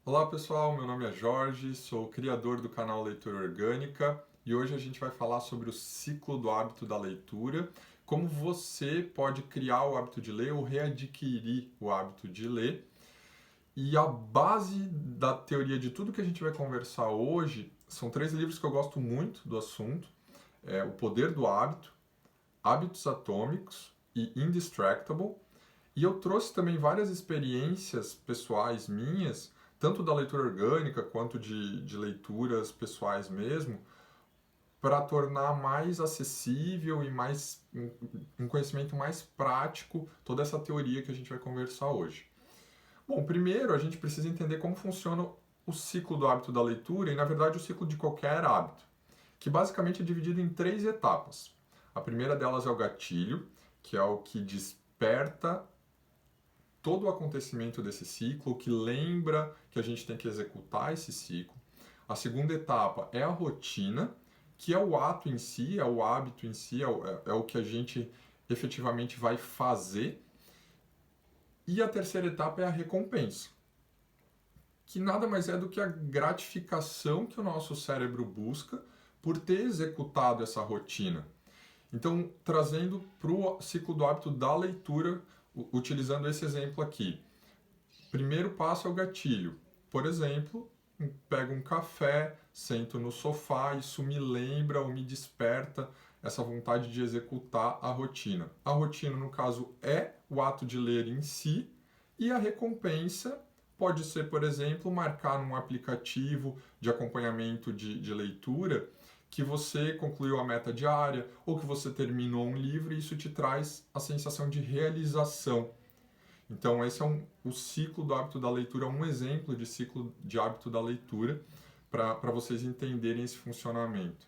Olá pessoal, meu nome é Jorge, sou o criador do canal Leitura Orgânica e hoje a gente vai falar sobre o ciclo do hábito da leitura, como você pode criar o hábito de ler ou readquirir o hábito de ler. E a base da teoria de tudo que a gente vai conversar hoje são três livros que eu gosto muito do assunto: O Poder do Hábito, Hábitos Atômicos e Indistractable. E eu trouxe também várias experiências pessoais minhas, tanto da leitura orgânica quanto de leituras pessoais mesmo, para tornar mais acessível e mais um conhecimento mais prático toda essa teoria que a gente vai conversar hoje. Bom, primeiro a gente precisa entender como funciona o ciclo do hábito da leitura e, na verdade, o ciclo de qualquer hábito, que basicamente é dividido em três etapas. A primeira delas é o gatilho, que é o que desperta todo o acontecimento desse ciclo, que lembra que a gente tem que executar esse ciclo. A segunda etapa é a rotina, que é o ato em si, é o hábito em si, é o que a gente efetivamente vai fazer. E a terceira etapa é a recompensa, que nada mais é do que a gratificação que o nosso cérebro busca por ter executado essa rotina. Então, trazendo para o ciclo do hábito da leitura, utilizando esse exemplo aqui. Primeiro passo é o gatilho. Por exemplo, pego um café, sento no sofá, isso me lembra ou me desperta essa vontade de executar a rotina. A rotina, no caso, é o ato de ler em si, e a recompensa pode ser, por exemplo, marcar num aplicativo de acompanhamento de leitura que você concluiu a meta diária ou que você terminou um livro, e isso te traz a sensação de realização. Então, esse é o ciclo do hábito da leitura, um exemplo de ciclo de hábito da leitura, para vocês entenderem esse funcionamento.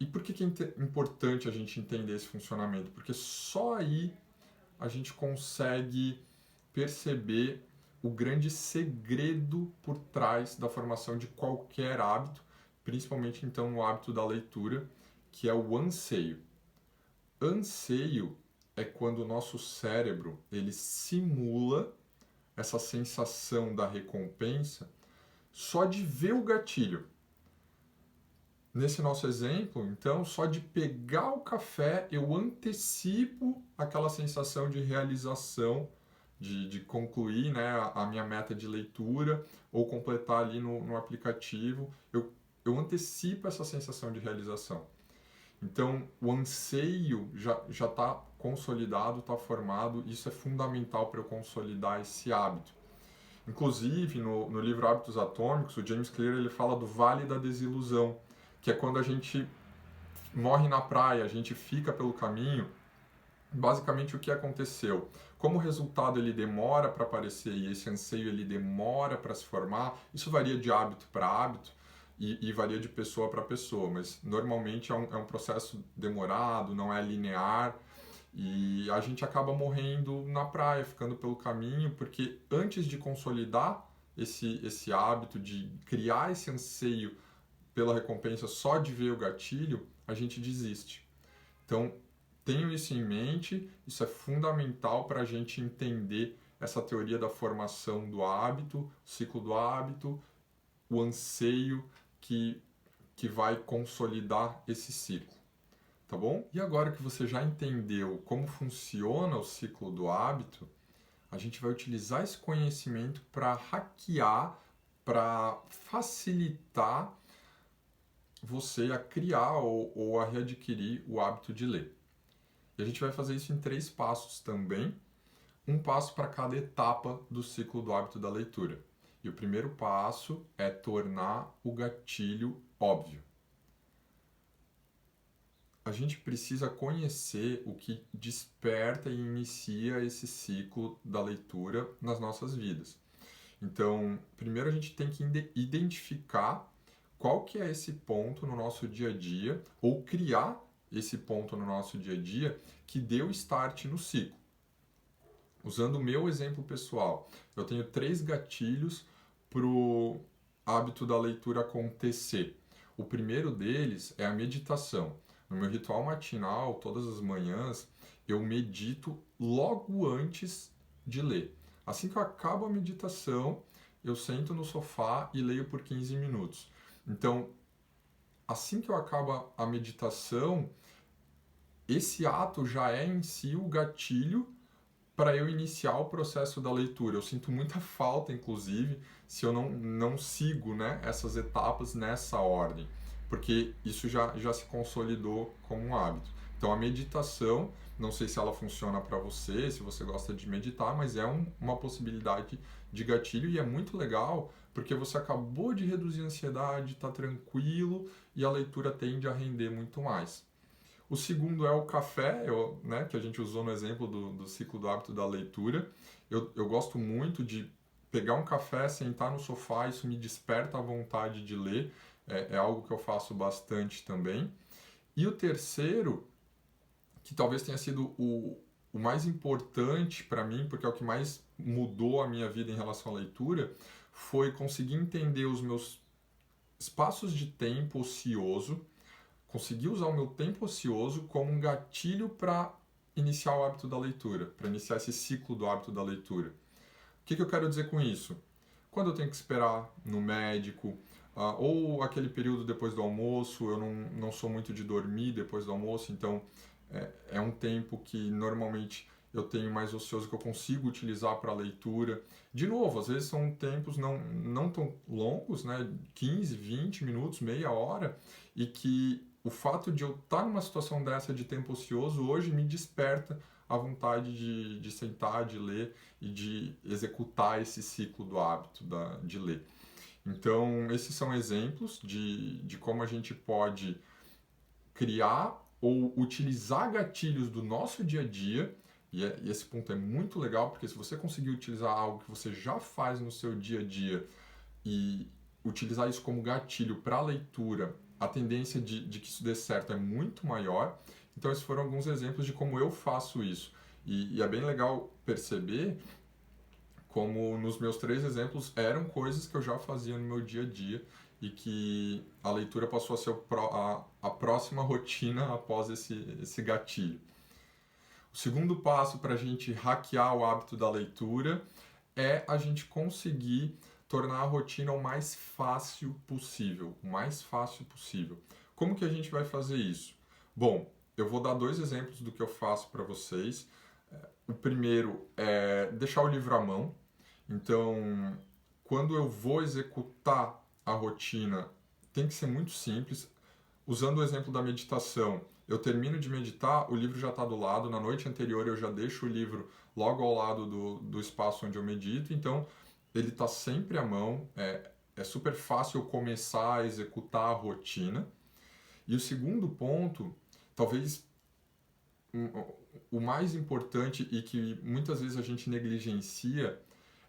E por que é importante a gente entender esse funcionamento? Porque só aí a gente consegue perceber o grande segredo por trás da formação de qualquer hábito, principalmente então o hábito da leitura, que é o anseio. Anseio é quando o nosso cérebro ele simula essa sensação da recompensa só de ver o gatilho. Nesse nosso exemplo, então, só de pegar o café, eu antecipo aquela sensação de realização, de concluir, né, a minha meta de leitura ou completar ali no aplicativo. Eu antecipo essa sensação de realização. Então, o anseio já está consolidado, está formado, isso é fundamental para eu consolidar esse hábito. Inclusive, no livro Hábitos Atômicos, o James Clear ele fala do Vale da Desilusão, que é quando a gente morre na praia, a gente fica pelo caminho. Basicamente, o que aconteceu? Como o resultado ele demora para aparecer e esse anseio ele demora para se formar, isso varia de hábito para hábito e varia de pessoa para pessoa, mas normalmente é um processo demorado, não é linear, e a gente acaba morrendo na praia, ficando pelo caminho, porque antes de consolidar esse hábito, de criar esse anseio pela recompensa só de ver o gatilho, a gente desiste. Então, tenham isso em mente, isso é fundamental para a gente entender essa teoria da formação do hábito, ciclo do hábito, o anseio que vai consolidar esse ciclo. Tá bom? E agora que você já entendeu como funciona o ciclo do hábito, a gente vai utilizar esse conhecimento para hackear, para facilitar você a criar ou a readquirir o hábito de ler. E a gente vai fazer isso em 3 passos também, um passo para cada etapa do ciclo do hábito da leitura. E o primeiro passo é tornar o gatilho óbvio. A gente precisa conhecer o que desperta e inicia esse ciclo da leitura nas nossas vidas. Então, primeiro a gente tem que identificar qual que é esse ponto no nosso dia a dia, ou criar esse ponto no nosso dia a dia que deu start no ciclo. Usando o meu exemplo pessoal, eu tenho 3 gatilhos para o hábito da leitura acontecer. O primeiro deles é a meditação. No meu ritual matinal, todas as manhãs, eu medito logo antes de ler. Assim que eu acabo a meditação, eu sento no sofá e leio por 15 minutos. Então, assim que eu acabo a meditação, esse ato já é em si o gatilho para eu iniciar o processo da leitura. Eu sinto muita falta, inclusive, se eu não sigo, né, essas etapas nessa ordem, porque isso já se consolidou como um hábito. Então, a meditação, não sei se ela funciona para você, se você gosta de meditar, mas é uma possibilidade de gatilho e é muito legal porque você acabou de reduzir a ansiedade, está tranquilo e a leitura tende a render muito mais. O segundo é o café, né, que a gente usou no exemplo do ciclo do hábito da leitura. Eu gosto muito de pegar um café, sentar no sofá, isso me desperta a vontade de ler, é algo que eu faço bastante também. E o terceiro, que talvez tenha sido o mais importante para mim, porque é o que mais mudou a minha vida em relação à leitura, foi conseguir entender os meus espaços de tempo ocioso, conseguir usar o meu tempo ocioso como um gatilho para iniciar o hábito da leitura, para iniciar esse ciclo do hábito da leitura. O que eu quero dizer com isso? Quando eu tenho que esperar no médico, ou aquele período depois do almoço, eu não sou muito de dormir depois do almoço, então é um tempo que normalmente eu tenho mais ocioso que eu consigo utilizar para leitura. De novo, às vezes são tempos não tão longos, né? 15, 20 minutos, meia hora, e que o fato de eu estar numa situação dessa de tempo ocioso hoje me desperta a vontade de sentar, de ler e de executar esse ciclo do hábito de ler. Então, esses são exemplos de como a gente pode criar ou utilizar gatilhos do nosso dia a dia. E esse ponto é muito legal, porque se você conseguir utilizar algo que você já faz no seu dia a dia e utilizar isso como gatilho para a leitura, a tendência de que isso dê certo é muito maior. Então, esses foram alguns exemplos de como eu faço isso. E é bem legal perceber como nos meus 3 exemplos eram coisas que eu já fazia no meu dia a dia e que a leitura passou a ser a próxima rotina após esse gatilho. O segundo passo para a gente hackear o hábito da leitura é a gente conseguir tornar a rotina o mais fácil possível, o mais fácil possível. Como que a gente vai fazer isso? Bom, eu vou dar 2 exemplos do que eu faço para vocês. O primeiro é deixar o livro à mão. Então, quando eu vou executar a rotina, tem que ser muito simples. Usando o exemplo da meditação, eu termino de meditar, o livro já está do lado, na noite anterior eu já deixo o livro logo ao lado do espaço onde eu medito, então ele está sempre à mão, é super fácil eu começar a executar a rotina. E o segundo ponto, talvez o mais importante e que muitas vezes a gente negligencia,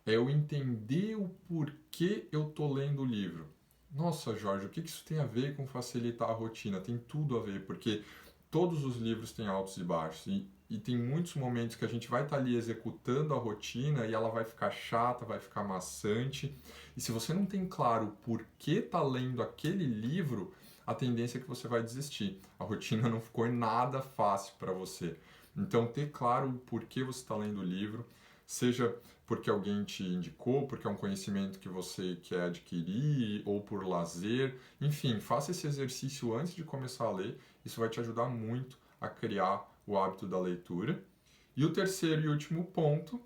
é eu entender o porquê eu tô lendo o livro. Nossa, Jorge, o que isso tem a ver com facilitar a rotina? Tem tudo a ver, porque todos os livros têm altos e baixos. E tem muitos momentos que a gente vai estar ali executando a rotina e ela vai ficar chata, vai ficar maçante. E se você não tem claro o porquê tá lendo aquele livro, a tendência é que você vai desistir. A rotina não ficou nada fácil para você. Então, ter claro o porquê você está lendo o livro, seja porque alguém te indicou, porque é um conhecimento que você quer adquirir, ou por lazer. Enfim, faça esse exercício antes de começar a ler. Isso vai te ajudar muito a criar o hábito da leitura. E o terceiro e último ponto,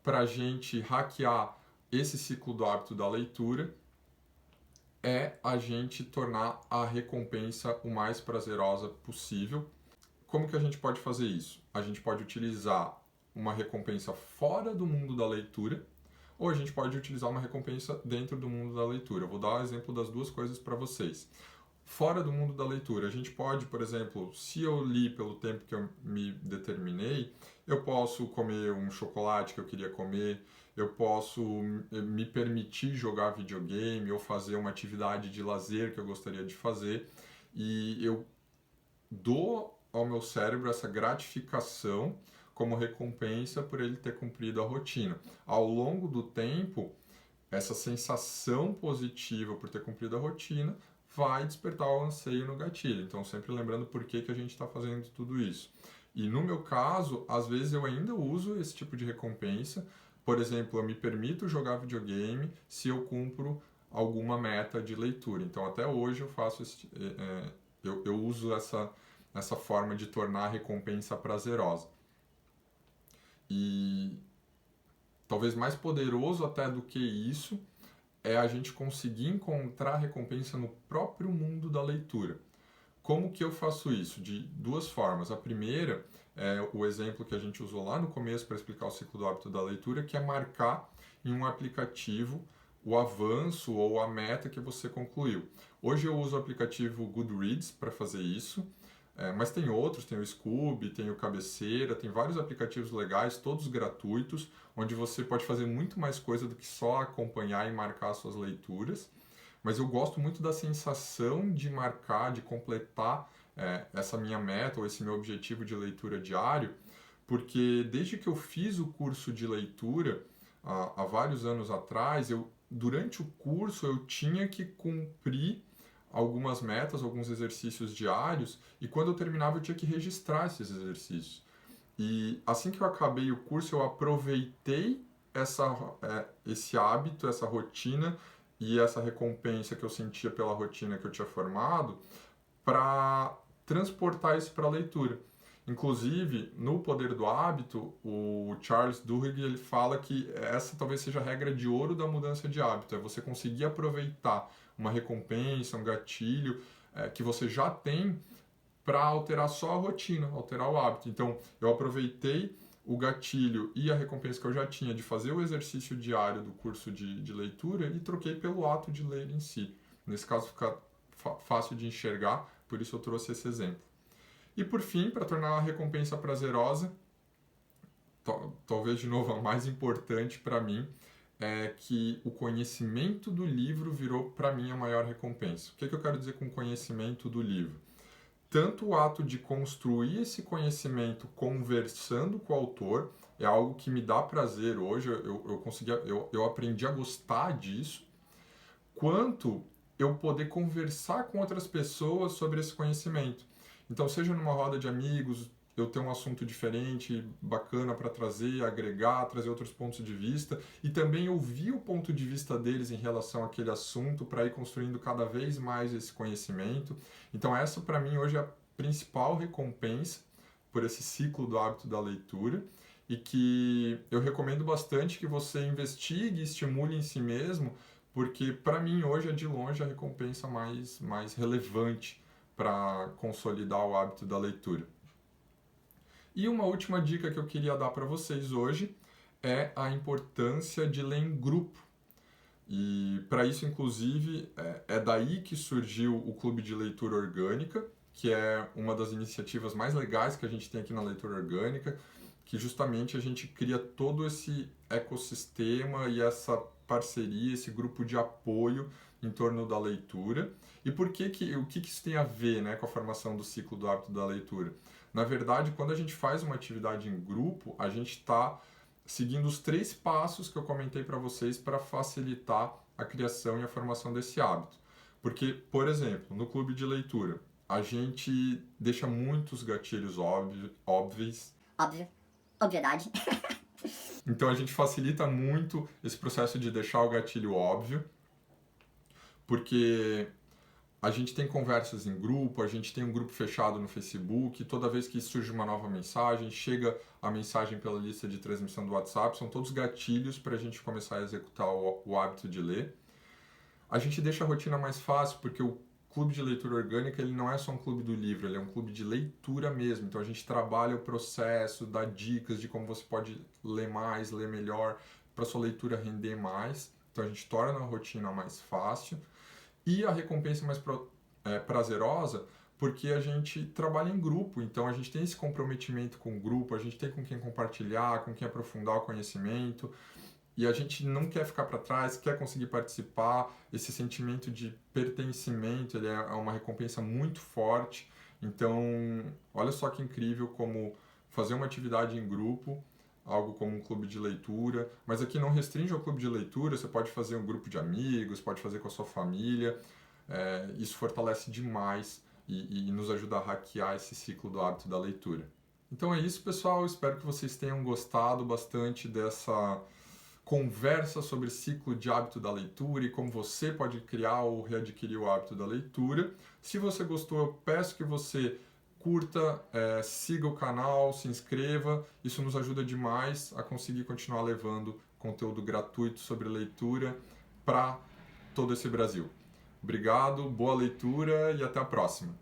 para a gente hackear esse ciclo do hábito da leitura, é a gente tornar a recompensa o mais prazerosa possível. Como que a gente pode fazer isso? A gente pode utilizar uma recompensa fora do mundo da leitura, ou a gente pode utilizar uma recompensa dentro do mundo da leitura. Eu vou dar um exemplo das duas coisas para vocês. Fora do mundo da leitura, a gente pode, por exemplo, se eu li pelo tempo que eu me determinei, eu posso comer um chocolate que eu queria comer, eu posso me permitir jogar videogame ou fazer uma atividade de lazer que eu gostaria de fazer, e eu dou ao meu cérebro essa gratificação como recompensa por ele ter cumprido a rotina. Ao longo do tempo, essa sensação positiva por ter cumprido a rotina vai despertar o anseio no gatilho. Então, sempre lembrando por que a gente está fazendo tudo isso. E no meu caso, às vezes eu ainda uso esse tipo de recompensa por exemplo, eu me permito jogar videogame se eu cumpro alguma meta de leitura. Então, até hoje eu faço eu uso essa forma de tornar a recompensa prazerosa. E talvez mais poderoso até do que isso é a gente conseguir encontrar recompensa no próprio mundo da leitura. Como que eu faço isso? De duas formas. A primeira é o exemplo que a gente usou lá no começo para explicar o ciclo do hábito da leitura, que é marcar em um aplicativo o avanço ou a meta que você concluiu. Hoje eu uso o aplicativo Goodreads para fazer isso, mas tem outros, tem o Scoob, tem o Cabeceira, tem vários aplicativos legais, todos gratuitos, onde você pode fazer muito mais coisa do que só acompanhar e marcar suas leituras. Mas eu gosto muito da sensação de marcar, de completar essa minha meta ou esse meu objetivo de leitura diário, porque desde que eu fiz o curso de leitura, há vários anos atrás, durante o curso eu tinha que cumprir algumas metas, alguns exercícios diários, e quando eu terminava eu tinha que registrar esses exercícios. E assim que eu acabei o curso, eu aproveitei esse hábito, essa rotina e essa recompensa que eu sentia pela rotina que eu tinha formado para transportar isso para a leitura. Inclusive, no Poder do Hábito, o Charles Duhigg ele fala que essa talvez seja a regra de ouro da mudança de hábito, é você conseguir aproveitar uma recompensa, um gatilho que você já tem para alterar só a rotina, alterar o hábito. Então, eu aproveitei o gatilho e a recompensa que eu já tinha de fazer o exercício diário do curso de leitura e troquei pelo ato de ler em si. Nesse caso, fica fácil de enxergar, por isso eu trouxe esse exemplo. E por fim, para tornar a recompensa prazerosa, talvez de novo a mais importante para mim, é que o conhecimento do livro virou para mim a maior recompensa. O que eu quero dizer com conhecimento do livro? Tanto o ato de construir esse conhecimento conversando com o autor é algo que me dá prazer hoje, eu aprendi a gostar disso, quanto eu poder conversar com outras pessoas sobre esse conhecimento. Então, seja numa roda de amigos, eu ter um assunto diferente, bacana para trazer, agregar, trazer outros pontos de vista e também ouvir o ponto de vista deles em relação àquele assunto para ir construindo cada vez mais esse conhecimento. Então essa para mim hoje é a principal recompensa por esse ciclo do hábito da leitura e que eu recomendo bastante que você investigue e estimule em si mesmo, porque para mim hoje é de longe a recompensa mais relevante para consolidar o hábito da leitura. E uma última dica que eu queria dar para vocês hoje é a importância de ler em grupo. E para isso, inclusive, é daí que surgiu o Clube de Leitura Orgânica, que é uma das iniciativas mais legais que a gente tem aqui na leitura orgânica, que justamente a gente cria todo esse ecossistema e essa parceria, esse grupo de apoio em torno da leitura. E o que isso tem a ver, né, com a formação do ciclo do hábito da leitura? Na verdade, quando a gente faz uma atividade em grupo, a gente está seguindo os 3 passos que eu comentei para vocês para facilitar a criação e a formação desse hábito. Porque, por exemplo, no clube de leitura, a gente deixa muitos gatilhos óbvios. Obviedade. Então a gente facilita muito esse processo de deixar o gatilho óbvio, porque a gente tem conversas em grupo, a gente tem um grupo fechado no Facebook, toda vez que surge uma nova mensagem, chega a mensagem pela lista de transmissão do WhatsApp, são todos gatilhos para a gente começar a executar o hábito de ler. A gente deixa a rotina mais fácil, porque o clube de leitura orgânica ele não é só um clube do livro, ele é um clube de leitura mesmo. Então a gente trabalha o processo, dá dicas de como você pode ler mais, ler melhor, para sua leitura render mais. Então a gente torna a rotina mais fácil. E a recompensa mais prazerosa, porque a gente trabalha em grupo, então a gente tem esse comprometimento com o grupo, a gente tem com quem compartilhar, com quem aprofundar o conhecimento, e a gente não quer ficar para trás, quer conseguir participar. Esse sentimento de pertencimento ele é uma recompensa muito forte. Então, olha só que incrível como fazer uma atividade em grupo, algo como um clube de leitura, mas aqui não restringe ao clube de leitura, você pode fazer um grupo de amigos, pode fazer com a sua família, isso fortalece demais e nos ajuda a hackear esse ciclo do hábito da leitura. Então é isso, pessoal, espero que vocês tenham gostado bastante conversa sobre ciclo de hábito da leitura e como você pode criar ou readquirir o hábito da leitura. Se você gostou, eu peço que você curta, siga o canal, se inscreva. Isso nos ajuda demais a conseguir continuar levando conteúdo gratuito sobre leitura para todo esse Brasil. Obrigado, boa leitura e até a próxima.